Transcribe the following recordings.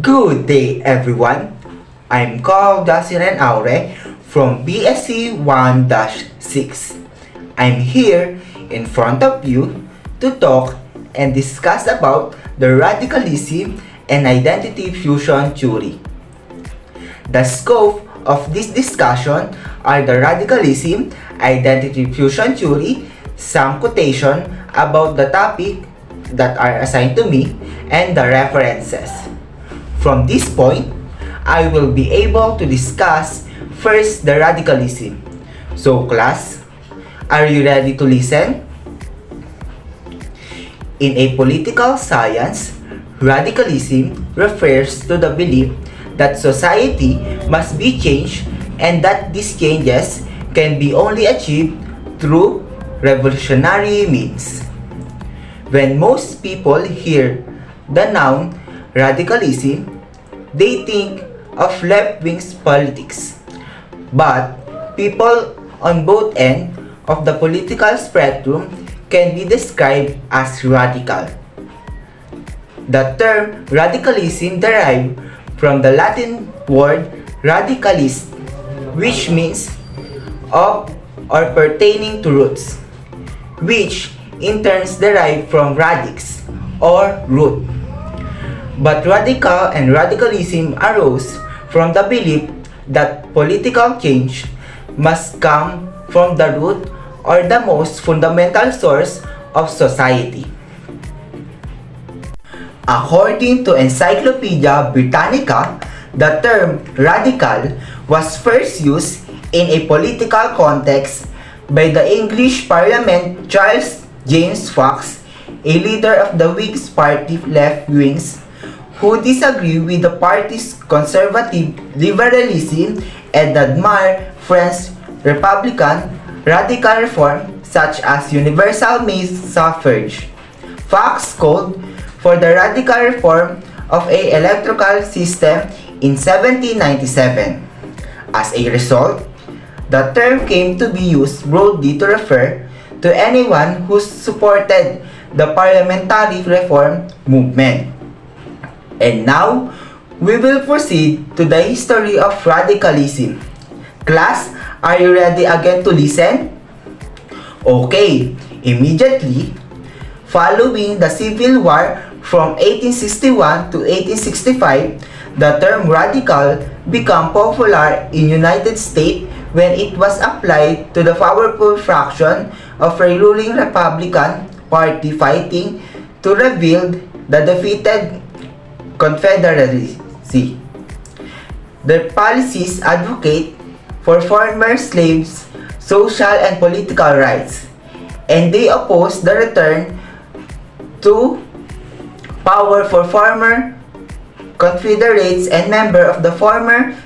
Good day, everyone. I'm Carl Dasiren Aure from BSc 1-6. I'm here in front of you to talk and discuss about the radicalism and identity fusion theory. The scope of this discussion are the radicalism, identity fusion theory, some quotation about the topic that are assigned to me, and the references. From this point, I will be able to discuss first the radicalism. So class, are you ready to listen? In a political science, radicalism refers to the belief that society must be changed and that these changes can be only achieved through revolutionary means. When most people hear the noun radicalism, they think of left-wing politics. But people on both ends of the political spectrum can be described as radical. The term radicalism derived from the Latin word radicalis, which means of or pertaining to roots, which in turn derived from radix or root. But radical and radicalism arose from the belief that political change must come from the root or the most fundamental source of society. According to Encyclopedia Britannica, the term radical was first used in a political context by the English Parliament Charles James Fox, a leader of the Whigs party left wings, who disagree with the party's conservative liberalism and admire French Republican radical reform such as universal male suffrage. Fox called for the radical reform of an electoral system in 1797. As a result, the term came to be used broadly to refer to anyone who supported the parliamentary reform movement. And now, we will proceed to the history of radicalism. Class, are you ready again to listen? Okay, immediately, following the Civil War from 1861 to 1865, the term radical became popular in United States when it was applied to the powerful fraction of a ruling Republican Party fighting to rebuild the defeated Confederacy. Their policies advocate for former slaves' social and political rights, and they oppose the return to power for former Confederates and members of the former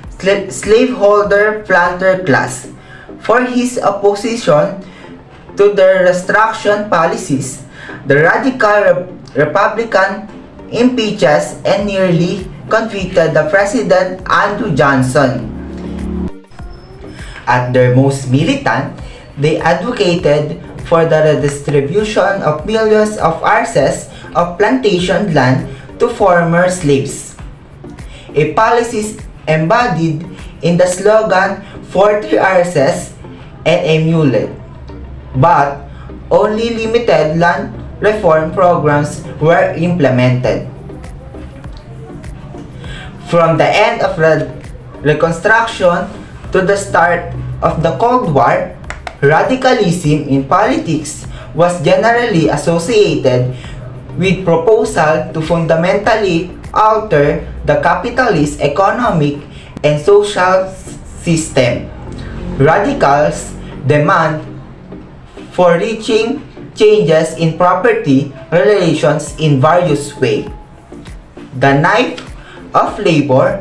slaveholder planter class. For his opposition to their restriction policies, the radical Republican impeaches and nearly convicted the President Andrew Johnson. At their most militant, they advocated for the redistribution of millions of acres of plantation land to former slaves, a policy embodied in the slogan 40 acres and a mule. But only limited land reform programs were implemented. From the end of Reconstruction to the start of the Cold War, radicalism in politics was generally associated with proposal to fundamentally alter the capitalist economic and social system. Radicals demand for reaching changes in property relations in various ways. The Knife of Labor,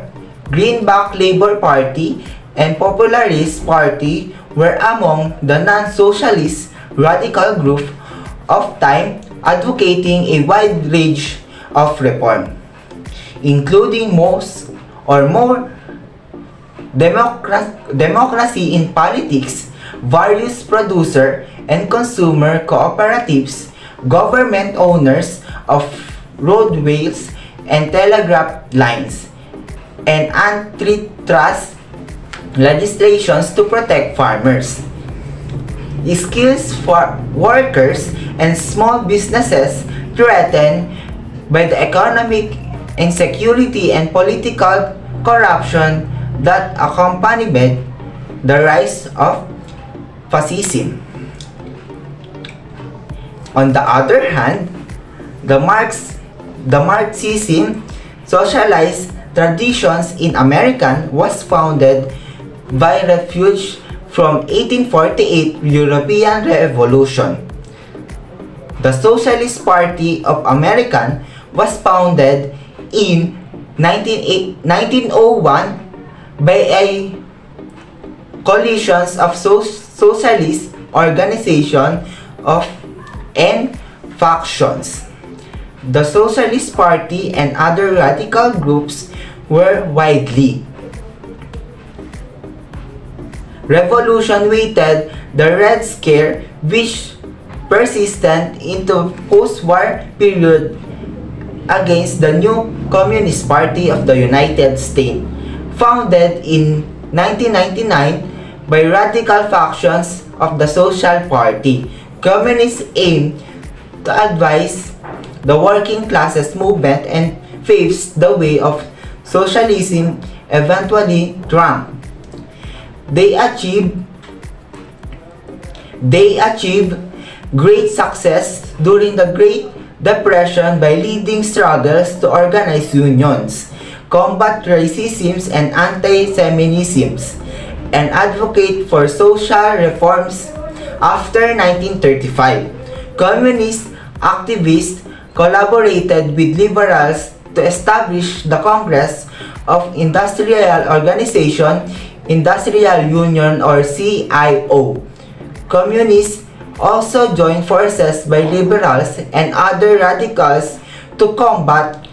Greenback Labor Party, and Popularist Party were among the non-socialist radical group of time advocating a wide range of reform, including most or more democracy in politics, various producer and consumer cooperatives, government owners of roadways and telegraph lines, and antitrust legislations to protect farmers. Skills for workers and small businesses threatened by the economic insecurity and political corruption that accompanied the rise of fascism. On the other hand, the Marxism socialist traditions in America was founded by refuge from 1848 European Revolution. The Socialist Party of America was founded in 1901 by a coalition of socialist organizations and factions. The Socialist Party and other radical groups were widely revolution waited the Red Scare, which persisted into post-war period against the new Communist Party of the United States, founded in 1999 by radical factions of the Social Party. Communists aimed to advise the working classes movement and paves the way of socialism, eventually Trump. They achieved great success during the Great Depression by leading struggles to organize unions, combat racism and anti-Semitism, and advocate for social reforms after 1935. Communist activists collaborated with liberals to establish the Congress of Industrial Organization, Industrial Union or CIO. Communists also joined forces by liberals and other radicals to combat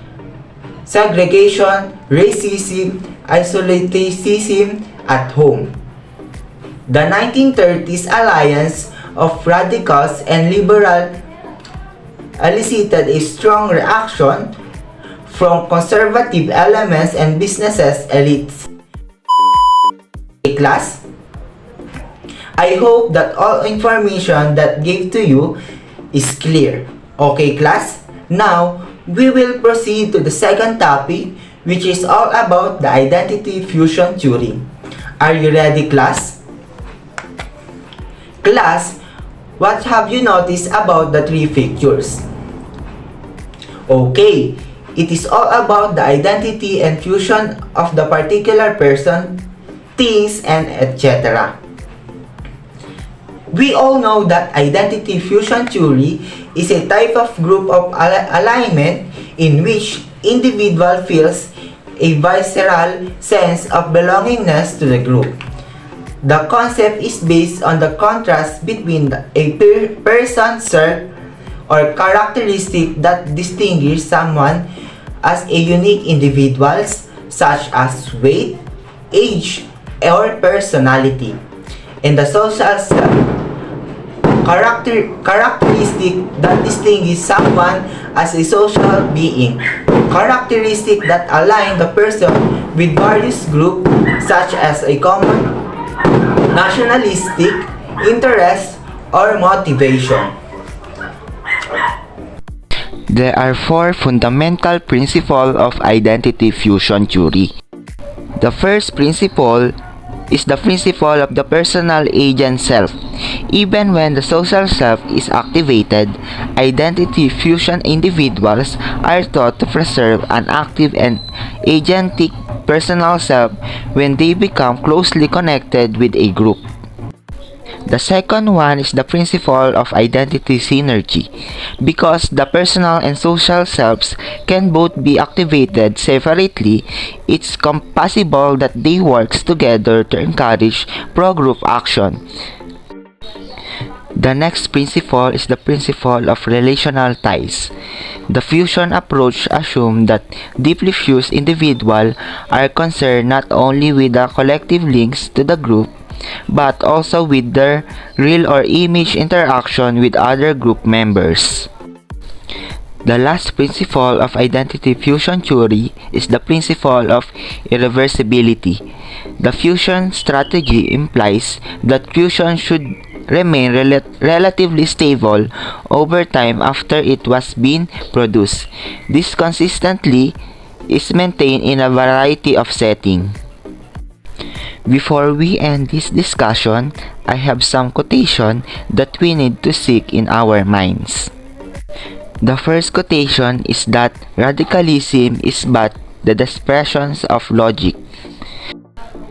segregation, racism, isolationism at home. The 1930s alliance of radicals and liberals elicited a strong reaction from conservative elements and businesses elites. Class, I hope that all information that gave to you is clear. Okay class, now we will proceed to the second topic, which is all about the identity fusion theory. Are you ready class? Class, what have you noticed about the three figures? Okay, it is all about the identity and fusion of the particular person, things, and etc. We all know that identity fusion theory is a type of group of alignment in which individual feels a visceral sense of belongingness to the group. The concept is based on the contrast between a person's trait or characteristic that distinguish someone as a unique individual, such as weight, age, or personality. In the social self, characteristic that distinguish someone as a social being. Characteristic that align the person with various groups such as a common nationalistic interest or motivation. There are four fundamental principles of identity fusion theory. The first principle is the principle of the personal agent self. Even when the social self is activated, identity fusion individuals are taught to preserve an active and agentic personal self when they become closely connected with a group. The second one is the principle of identity synergy. Because the personal and social selves can both be activated separately, it's possible that they work together to encourage pro-group action. The next principle is the principle of relational ties. The fusion approach assumes that deeply fused individuals are concerned not only with the collective links to the group, but also with their real or image interaction with other group members. The last principle of identity fusion theory is the principle of irreversibility. The fusion strategy implies that fusion should remain relatively stable over time after it was being produced. This consistently is maintained in a variety of settings. Before we end this discussion, I have some quotation that we need to seek in our minds. The first quotation is that radicalism is but the expressions of logic.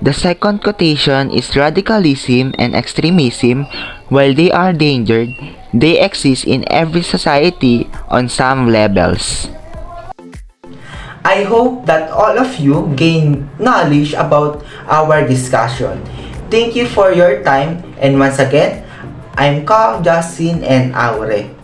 The second quotation is radicalism and extremism, while they are endangered, they exist in every society on some levels. I hope that all of you gain knowledge about our discussion. Thank you for your time, and once again, I'm Ka, Justin, and Aure.